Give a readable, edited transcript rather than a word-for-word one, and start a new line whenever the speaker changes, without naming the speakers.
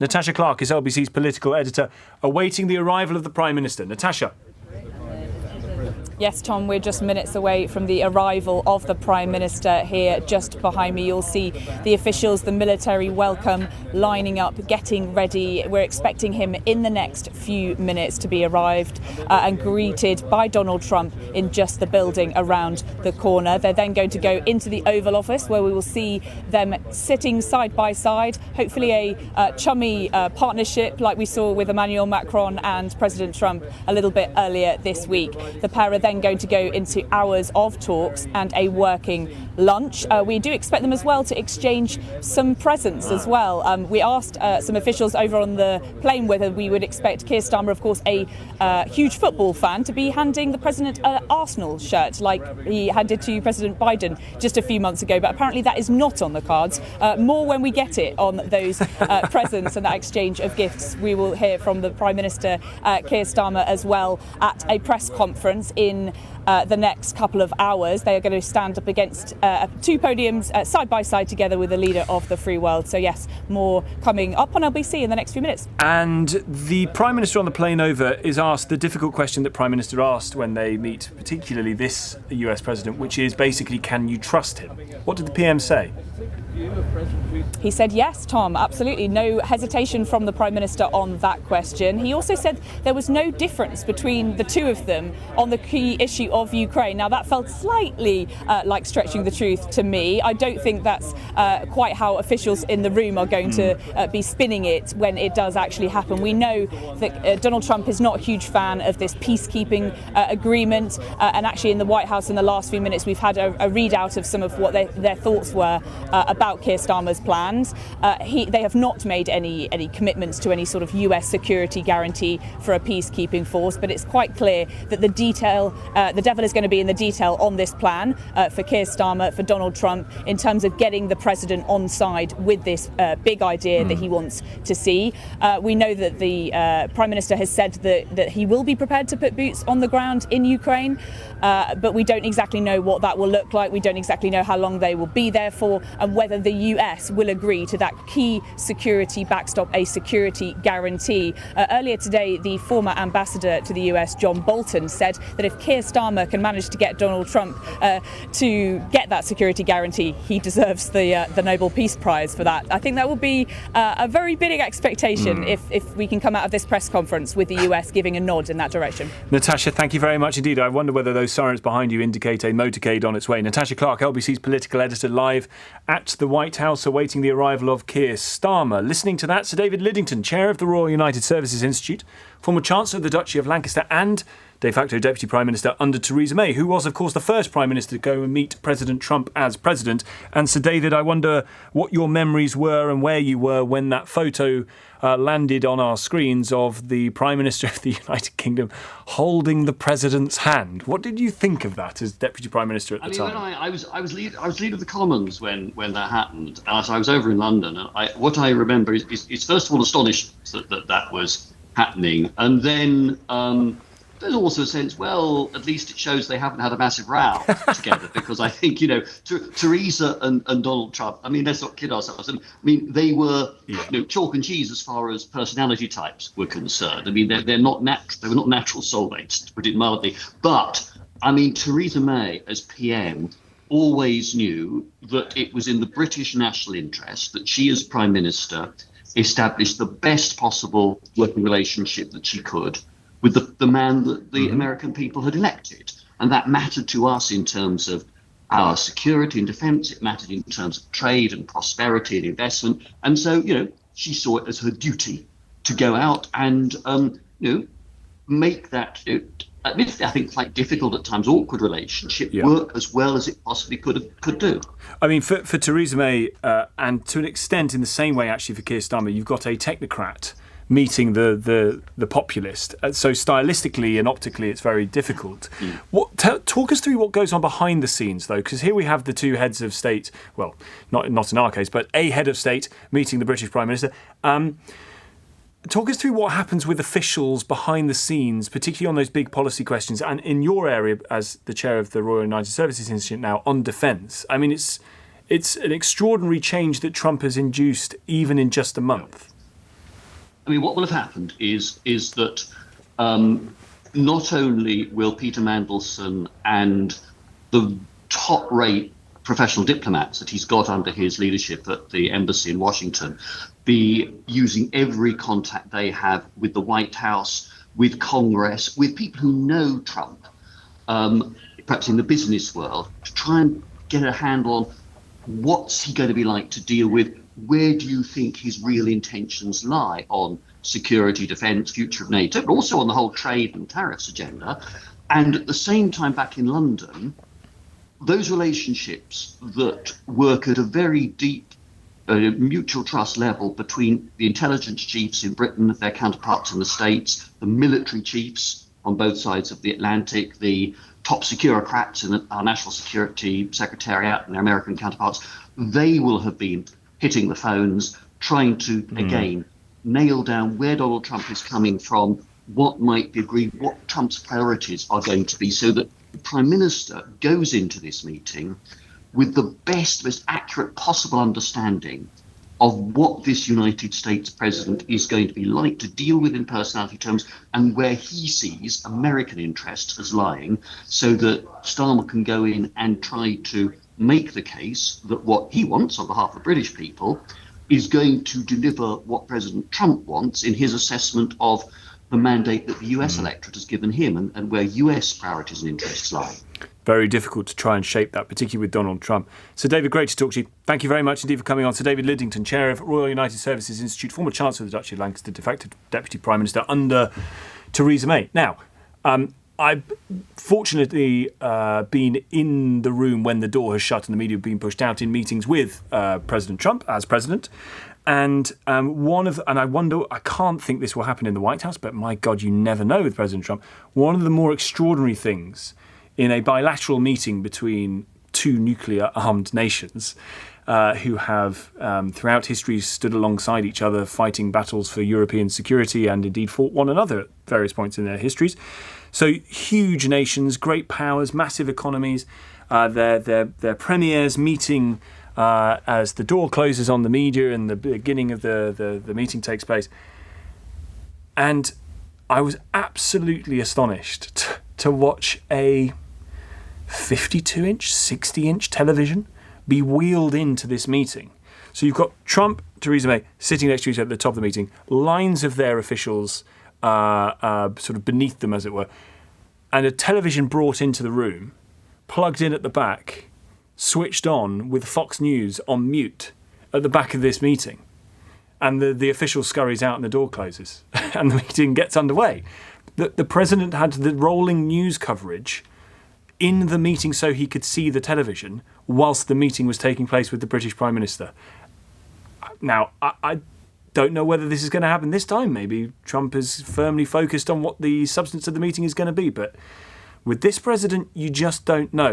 Natasha Clark is LBC's political editor, awaiting the arrival of the Prime Minister. Natasha.
Yes, Tom, we're just minutes away from the arrival of the Prime Minister here just behind me. You'll see the officials, the military welcome, lining up, getting ready. We're expecting him in the next few minutes to be arrived and greeted by Donald Trump in just the building around the corner. They're then going to go into the Oval Office, where we will see them sitting side by side, hopefully a chummy partnership like we saw with Emmanuel Macron and President Trump a little bit earlier this week. The pair are then going to go into hours of talks and a working lunch. We do expect them as well to exchange some presents as well. We asked some officials over on the plane whether we would expect Keir Starmer, of course, a huge football fan, to be handing the president an Arsenal shirt like he handed to President Biden just a few months ago. But apparently that is not on the cards. More when we get it on those presents and that exchange of gifts. We will hear from the Prime Minister, Keir Starmer, as well at a press conference in the next couple of hours. They are going to stand up against two podiums side by side together with the leader of the free world. So yes, more coming up on LBC in the next few minutes.
And the Prime Minister on the plane over is asked the difficult question that Prime Minister asked when they meet, particularly this US President, which is basically, can you trust him? What did the PM say?
He said yes, Tom, absolutely. No hesitation from the Prime Minister on that question. He also said there was no difference between the two of them on the key issue of Ukraine. Now, that felt slightly like stretching the truth to me. I don't think that's quite how officials in the room are going to be spinning it when it does actually happen. We know that Donald Trump is not a huge fan of this peacekeeping agreement. And actually in the White House in the last few minutes, we've had a readout of some of what their thoughts were about Keir Starmer's plans. They have not made any commitments to any sort of US security guarantee for a peacekeeping force, but it's quite clear that the devil is going to be in the detail on this plan for Keir Starmer, for Donald Trump, in terms of getting the president on side with this big idea that he wants to see. We know that the Prime Minister has said that he will be prepared to put boots on the ground in Ukraine, but we don't exactly know what that will look like. We don't exactly know how long they will be there for, and whether the US will agree to that key security backstop, a security guarantee. Earlier today, the former ambassador to the US, John Bolton, said that if Keir Starmer can manage to get Donald Trump to get that security guarantee, he deserves the Nobel Peace Prize for that. I think that will be a very big expectation if we can come out of this press conference with the US giving a nod in that direction.
Natasha, thank you very much indeed. I wonder whether those sirens behind you indicate a motorcade on its way. Natasha Clark, LBC's political editor, live at the White House awaiting the arrival of Keir Starmer. Listening to that, Sir David Lidington, chair of the Royal United Services Institute, former Chancellor of the Duchy of Lancaster and de facto Deputy Prime Minister under Theresa May, who was, of course, the first Prime Minister to go and meet President Trump as President. And Sir David, I wonder what your memories were and where you were when that photo landed on our screens of the Prime Minister of the United Kingdom holding the President's hand. What did you think of that as Deputy Prime Minister at the time?
I was leader of the Commons when that happened. So I was over in London. And what I remember is first of all astonished that was happening, and then there's also a sense, well, at least it shows they haven't had a massive row together, because I think, Theresa and Donald Trump, I mean, let's not kid ourselves. I mean, they were chalk and cheese as far as personality types were concerned. I mean, they were not natural soulmates, to put it mildly. But, I mean, Theresa May as PM always knew that it was in the British national interest that she as Prime Minister established the best possible working relationship that she could with the man that the American people had elected. And that mattered to us in terms of our security and defence. It mattered in terms of trade and prosperity and investment. And so, she saw it as her duty to go out and, make that, admittedly, I think, quite difficult at times, awkward relationship work as well as it possibly could do.
I mean, for Theresa May, and to an extent in the same way, actually, for Keir Starmer, you've got a technocrat meeting the populist. So stylistically and optically, it's very difficult. Talk us through what goes on behind the scenes, though, because here we have the two heads of state, well, not in our case, but a head of state meeting the British Prime Minister. Talk us through what happens with officials behind the scenes, particularly on those big policy questions, and in your area as the chair of the Royal United Services Institute now on defence. I mean, it's an extraordinary change that Trump has induced even in just a month.
I mean, what will have happened is that not only will Peter Mandelson and the top-rate professional diplomats that he's got under his leadership at the embassy in Washington be using every contact they have with the White House, with Congress, with people who know Trump, perhaps in the business world, to try and get a handle on what's he going to be like to deal with. Where do you think his real intentions lie on security, defence, future of NATO, but also on the whole trade and tariffs agenda? And at the same time, back in London, those relationships that work at a very deep mutual trust level between the intelligence chiefs in Britain, their counterparts in the States, the military chiefs on both sides of the Atlantic, the top securocrats in our National Security Secretariat and their American counterparts, they will have been hitting the phones, trying to, again, nail down where Donald Trump is coming from, what might be agreed, what Trump's priorities are going to be, so that the Prime Minister goes into this meeting with the best, most accurate possible understanding of what this United States president is going to be like to deal with in personality terms, and where he sees American interests as lying, so that Starmer can go in and try to make the case that what he wants on behalf of the British people is going to deliver what President Trump wants in his assessment of the mandate that the US electorate has given him, and where US priorities and interests lie.
Very difficult to try and shape that, particularly with Donald Trump. So, David, great to talk to you. Thank you very much indeed for coming on. So, David Lidington, Chair of Royal United Services Institute, former Chancellor of the Duchy of Lancaster, de facto Deputy Prime Minister under Theresa May. Now, I've fortunately been in the room when the door has shut and the media have been pushed out in meetings with President Trump as president. And I wonder, I can't think this will happen in the White House, but my God, you never know with President Trump. One of the more extraordinary things in a bilateral meeting between two nuclear-armed nations who have, throughout history, stood alongside each other, fighting battles for European security and indeed fought one another at various points in their histories. So huge nations, great powers, massive economies, their premiers meeting as the door closes on the media and the beginning of the meeting takes place. And I was absolutely astonished to watch a 52-inch, 60-inch television be wheeled into this meeting. So you've got Trump, Theresa May sitting next to each other at the top of the meeting, lines of their officials sort of beneath them, as it were, and a television brought into the room, plugged in at the back, switched on with Fox News on mute at the back of this meeting. And the official scurries out and the door closes and the meeting gets underway. The president had the rolling news coverage in the meeting so he could see the television whilst the meeting was taking place with the British Prime Minister. Now, I don't know whether this is going to happen this time. Maybe Trump is firmly focused on what the substance of the meeting is going to be. But with this president, you just don't know.